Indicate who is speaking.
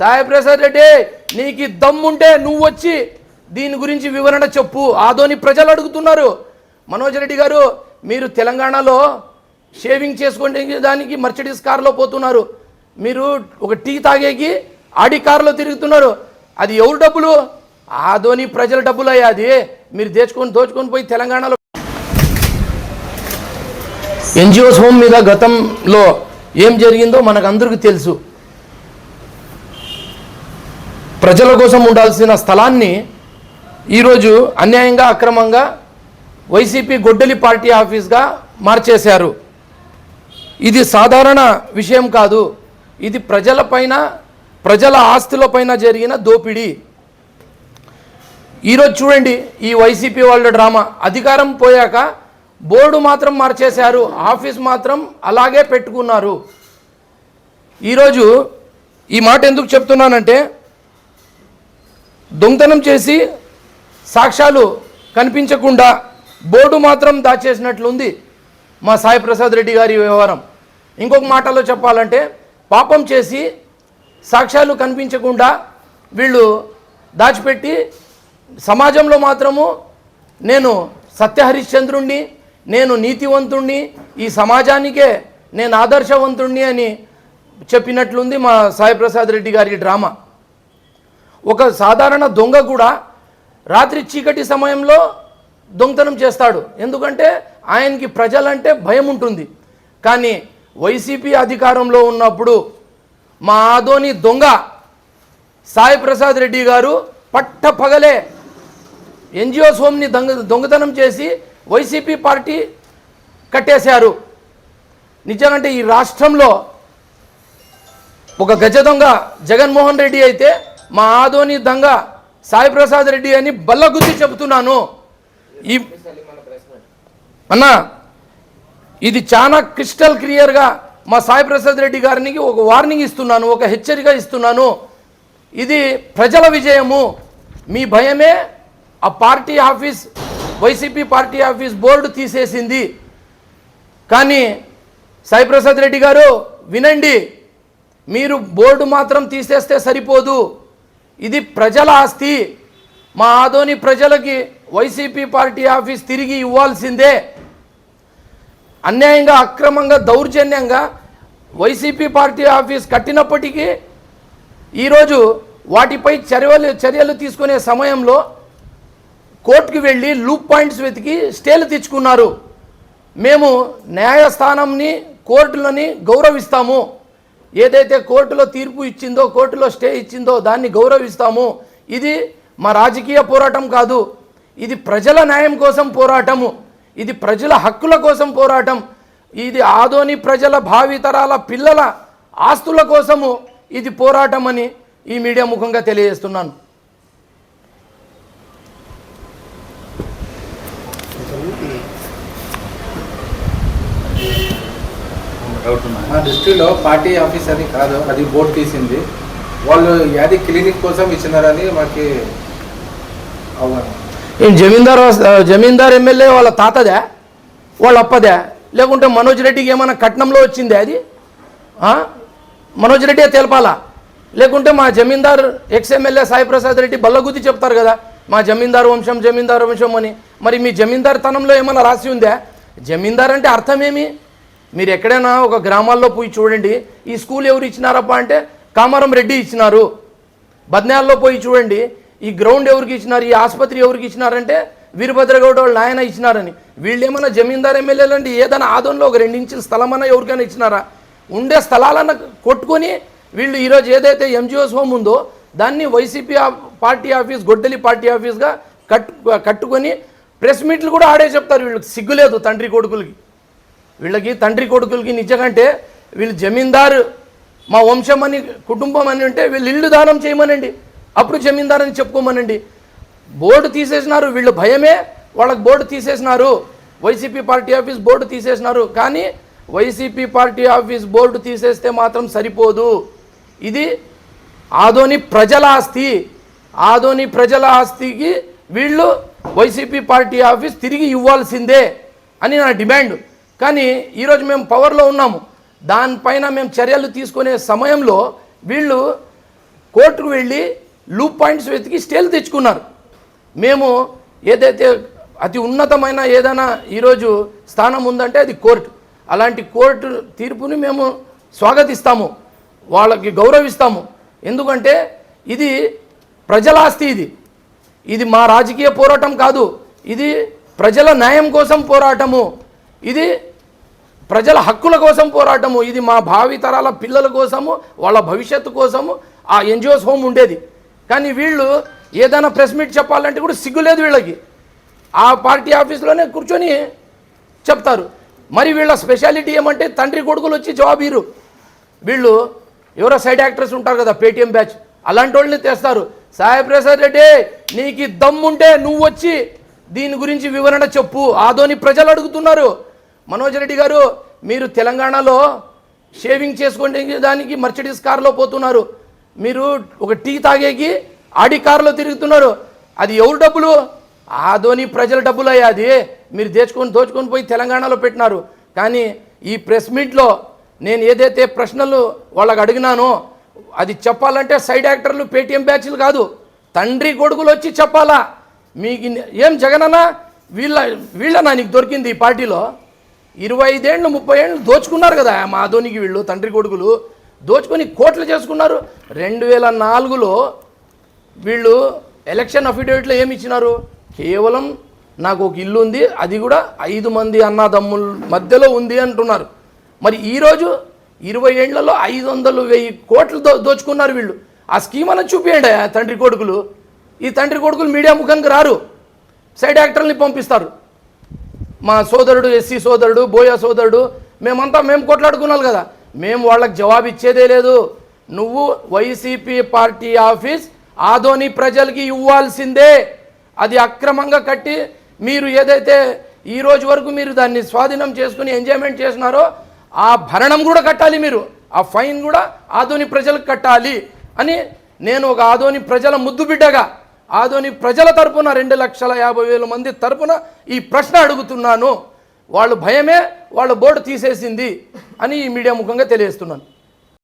Speaker 1: సాయి ప్రసాద్ రెడ్డి నీకు దమ్ముంటే నువ్వు వచ్చి దీని గురించి వివరణ చెప్పు. ఆదోని ప్రజలు అడుగుతున్నారు. మనోజ్ రెడ్డి గారు మీరు తెలంగాణలో షేవింగ్ చేసుకోండి దానికి మర్సిడీస్ కార్లో పోతున్నారు. మీరు ఒక టీ తాగేకి ఆడి కార్లో తిరుగుతున్నారు. అది ఎవరు డబ్బులు? ఆదోని ప్రజల డబ్బులు అయ్యా. అది మీరు దోచుకొని పోయి తెలంగాణలో ఎన్జిఓస్ హోమ్ మీద గతంలో ఏం జరిగిందో మనకు అందరికీ తెలుసు. ప్రజల కోసం ఉండాల్సిన స్థలాన్ని ఈరోజు అన్యాయంగా అక్రమంగా వైసీపీ గొడ్డలి పార్టీ ఆఫీస్గా మార్చేశారు. ఇది సాధారణ విషయం కాదు. ఇది ప్రజలపైన ప్రజల ఆస్తులపైన జరిగిన దోపిడీ. ఈరోజు చూడండి ఈ వైసీపీ వాళ్ళ డ్రామా. అధికారం పోయాక బోర్డు మాత్రం మార్చేశారు, ఆఫీస్ మాత్రం అలాగే పెట్టుకున్నారు. ఈరోజు ఈ మాట ఎందుకు చెప్తున్నానంటే దొంగతనం చేసి సాక్ష్యాలు కనిపించకుండా బోర్డు మాత్రం దాచేసినట్లుంది మా సాయి ప్రసాద్ రెడ్డి గారి వ్యవహారం. ఇంకొక మాటలో చెప్పాలంటే పాపం చేసి సాక్ష్యాలు కనిపించకుండా వీళ్ళు దాచిపెట్టి సమాజంలో మాత్రము నేను సత్యహరిశ్చంద్రుణ్ణి, నేను నీతివంతుణ్ణి, ఈ సమాజానికే నేను ఆదర్శవంతుణ్ణి అని చెప్పినట్లుంది మా సాయి ప్రసాద్ రెడ్డి గారి డ్రామా. ఒక సాధారణ దొంగ కూడా రాత్రి చీకటి సమయంలో దొంగతనం చేస్తాడు. ఎందుకంటే ఆయనకి ప్రజలంటే భయం ఉంటుంది. కానీ వైసీపీ అధికారంలో ఉన్నప్పుడు మా ఆదోని దొంగ సాయి ప్రసాద్ రెడ్డి గారు పట్టపగలే ఎన్జిఓస్ హోమ్ని దొంగతనం చేసి వైసీపీ పార్టీ కట్టేశారు. నిజంగా ఈ రాష్ట్రంలో ఒక గజ దొంగ జగన్మోహన్ రెడ్డి అయితే మా ఆదోని దొంగ సాయి ప్రసాద్ రెడ్డి అని బల్లగుద్ది చెబుతున్నాను. అన్నా ఇది చాలా క్రిస్టల్ క్లియర్గా మా సాయి ప్రసాద్ రెడ్డి గారికి ఒక వార్నింగ్ ఇస్తున్నాను, ఒక హెచ్చరిక ఇస్తున్నాను. ఇది ప్రజల విజయము. మీ భయమే ఆ party office YCP party office board తీసేసింది. కానీ సాయి ప్రసాద్ రెడ్డి గారు వినండి, మీరు బోర్డు మాత్రం తీసేస్తే సరిపోదు. ఇది ప్రజల ఆస్తి. మా ఆదోని ప్రజలకి వైసీపీ పార్టీ ఆఫీస్ తిరిగి ఇవ్వాల్సిందే. అన్యాయంగా అక్రమంగా దౌర్జన్యంగా వైసీపీ పార్టీ ఆఫీస్ కట్టినప్పటికీ ఈరోజు వాటిపై చర్యలు తీసుకునే సమయంలో కోర్టుకి వెళ్ళి లూప్ పాయింట్స్ వెతికి స్టేలు తెచ్చుకున్నారు. మేము న్యాయస్థానంని కోర్టులని గౌరవిస్తాము. ఏదైతే కోర్టులో తీర్పు ఇచ్చిందో, కోర్టులో స్టే ఇచ్చిందో దాన్ని గౌరవిస్తాము. ఇది మా రాజకీయ పోరాటం కాదు, ఇది ప్రజల న్యాయం కోసం పోరాటము, ఇది ప్రజల హక్కుల కోసం పోరాటం, ఇది ఆదోని ప్రజల భావితరాల పిల్లల ఆస్తుల కోసము ఇది పోరాటం అని ఈ మీడియా ముఖంగా తెలియజేస్తున్నాను.
Speaker 2: మా దృష్టిలో పార్టీ ఆఫీస్ అని కాదు, అది బోర్డు తీసింది. వాళ్ళు యాది క్లినిక్ కోసం ఇచ్చినారని మాకు
Speaker 1: ఏం జమీందార్ ఎమ్మెల్యే వాళ్ళ తాతదే, వాళ్ళ అప్పదే, లేకుంటే మనోజ్ రెడ్డికి ఏమైనా కట్నంలో వచ్చిందే? అది మనోజ్ రెడ్డి తెలపాలా? లేకుంటే మా జమీందార్ ఎక్స్ఎమ్మెల్యే సాయి ప్రసాద్ రెడ్డి బల్లగుద్ది చెప్తారు కదా మా జమీందారు వంశం అని. మరి మీ జమీందార్ తనంలో ఏమైనా రాసి ఉందా? జమీందార్ అంటే అర్థమేమి? మీరు ఎక్కడైనా ఒక గ్రామాల్లో పోయి చూడండి, ఈ స్కూల్ ఎవరు ఇచ్చినారప్ప అంటే కామారం రెడ్డి ఇచ్చినారు. బద్నాల్లో పోయి చూడండి, ఈ గ్రౌండ్ ఎవరికి ఇచ్చినారు, ఈ ఆసుపత్రి ఎవరికి ఇచ్చినారంటే వీరభద్రగౌడ వాళ్ళ నాయన ఇచ్చినారని. వీళ్ళు ఏమన్నా జమీందార్ ఎమ్మెల్యేలు అంటే ఏదైనా ఆదోన్లో ఒక 2 ఇంచుల స్థలమన్నా ఎవరికైనా ఇచ్చినారా? ఉండే స్థలాలన్నా కొట్టుకొని వీళ్ళు ఈరోజు ఏదైతే ఎంజిఓస్ హోమ్ ఉందో దాన్ని వైసీపీ పార్టీ ఆఫీస్ గొడ్డలి పార్టీ ఆఫీస్గా కట్టుకొని ప్రెస్ మీట్లు కూడా ఆడే చెప్తారు. వీళ్ళకి సిగ్గులేదు తండ్రి కొడుకులకి నిజంగాంటే వీళ్ళు జమీందారు మా వంశం అని కుటుంబం అని ఉంటే వీళ్ళు ఇల్లు దానం చేయమనండి, అప్పుడు జమీందార్ అని చెప్పుకోమనండి. బోర్డు తీసేసినారు, వీళ్ళు భయమే వాళ్ళకి బోర్డు తీసేసినారు, వైసీపీ పార్టీ ఆఫీస్ బోర్డు తీసేసినారు. కానీ వైసీపీ పార్టీ ఆఫీస్ బోర్డు తీసేస్తే మాత్రం సరిపోదు. ఇది ఆదోని ప్రజల ఆస్తి. ఆదోని ప్రజల ఆస్తికి వీళ్ళు వైసీపీ పార్టీ ఆఫీస్ తిరిగి ఇవ్వాల్సిందే అని నా డిమాండ్. కానీ ఈరోజు మేము పవర్లో ఉన్నాము, దానిపైన మేము చర్యలు తీసుకునే సమయంలో వీళ్ళు కోర్టుకు వెళ్ళి లూప్ పాయింట్స్ వెతికి స్టేలు తెచ్చుకున్నారు. మేము ఏదైతే అతి ఉన్నతమైన ఏదైనా ఈరోజు స్థానం ఉందంటే అది కోర్టు. అలాంటి కోర్టు తీర్పుని మేము స్వాగతిస్తాము, వాళ్ళకి గౌరవిస్తాము. ఎందుకంటే ఇది ప్రజల ఆస్తి, ఇది మా రాజకీయ పోరాటం కాదు, ఇది ప్రజల న్యాయం కోసం పోరాటము, ఇది ప్రజల హక్కుల కోసం పోరాటము, ఇది మా భావితరాల పిల్లల కోసము, వాళ్ళ భవిష్యత్తు కోసము ఆ ఎన్జిఓస్ హోమ్ ఉండేది. కానీ వీళ్ళు ఏదైనా ప్రెస్ మీట్ చెప్పాలంటే కూడా సిగ్గులేదు వీళ్ళకి. ఆ పార్టీ ఆఫీస్లోనే కూర్చొని చెప్తారు. మరి వీళ్ళ స్పెషాలిటీ ఏమంటే తండ్రి కొడుకులు వచ్చి జవాబీరు. వీళ్ళు ఎవరో సైడ్ యాక్టర్స్ ఉంటారు కదా, పేటీఎం బ్యాచ్, అలాంటి వాళ్ళని తెస్తారు. సాయి ప్రసాద్ రెడ్డి, నీకు దమ్ముంటే నువ్వు వచ్చి దీని గురించి వివరణ చెప్పు, ఆదోని ప్రజలు అడుగుతున్నారు. మనోజ్ రెడ్డి గారు, మీరు తెలంగాణలో షేవింగ్ చేసుకోండి దానికి మర్సిడీస్ కార్లో పోతున్నారు, మీరు ఒక టీ తాగేకి ఆడి కార్లో తిరుగుతున్నారు. అది ఎవరు డబ్బులు? ఆదోని ప్రజల డబ్బులు అయ్యా. అది మీరు దోచుకొని పోయి తెలంగాణలో పెట్టినారు. కానీ ఈ ప్రెస్ మీట్లో నేను ఏదైతే ప్రశ్నలు వాళ్ళకి అడిగినానో అది చెప్పాలంటే సైడ్ యాక్టర్లు పేటీఎం బ్యాచ్లు కాదు, తండ్రి కొడుకులు వచ్చి చెప్పాలా. మీకు ఏం జగనన్న వీళ్ళనా నీకు దొరికింది ఈ పార్టీలో? 25 ఏళ్ళు 30 ఏళ్ళు దోచుకున్నారు కదా మా ఆదోనికి వీళ్ళు తండ్రి కొడుకులు, దోచుకొని కోట్లు చేసుకున్నారు. 2004లో వీళ్ళు ఎలక్షన్ అఫిడవిట్లో ఏమి ఇచ్చినారు? కేవలం నాకు ఒక ఇల్లు ఉంది, అది కూడా 5 మంది అన్నదమ్ముల మధ్యలో ఉంది అంటున్నారు. మరి ఈరోజు 20 ఏళ్లలో 500,000 కోట్లు దోచుకున్నారు వీళ్ళు. ఆ స్కీమ్ అని చూపించండి తండ్రి కొడుకులు. ఈ తండ్రి కొడుకులు మీడియా ముఖంగా రారు, సైడ్ యాక్టర్ని పంపిస్తారు. మా సోదరుడు, ఎస్సీ సోదరుడు, బోయా సోదరుడు, మేము కొట్లాడుకున్నాం కదా, మేము వాళ్ళకి జవాబు ఇచ్చేదే లేదు. నువ్వు వైసీపీ పార్టీ ఆఫీస్ ఆదోని ప్రజలకి ఇవ్వాల్సిందే. అది అక్రమంగా కట్టి మీరు ఏదైతే ఈ రోజు వరకు మీరు దాన్ని స్వాధీనం చేసుకుని ఎంజాయ్మెంట్ చేసినారో ఆ భరణం కూడా కట్టాలి, మీరు ఆ ఫైన్ కూడా ఆదోని ప్రజలకు కట్టాలి అని నేను ఒక ఆదోని ప్రజల ముద్దు బిడ్డగా, ఆదోని ప్రజల తరపున 2,50,000 మంది తరపున ఈ ప్రశ్న అడుగుతున్నాను. వాళ్ళు భయమే వాళ్ళ బోర్డు తీసేసింది అని ఈ మీడియా ముఖంగా తెలియజేస్తున్నాను.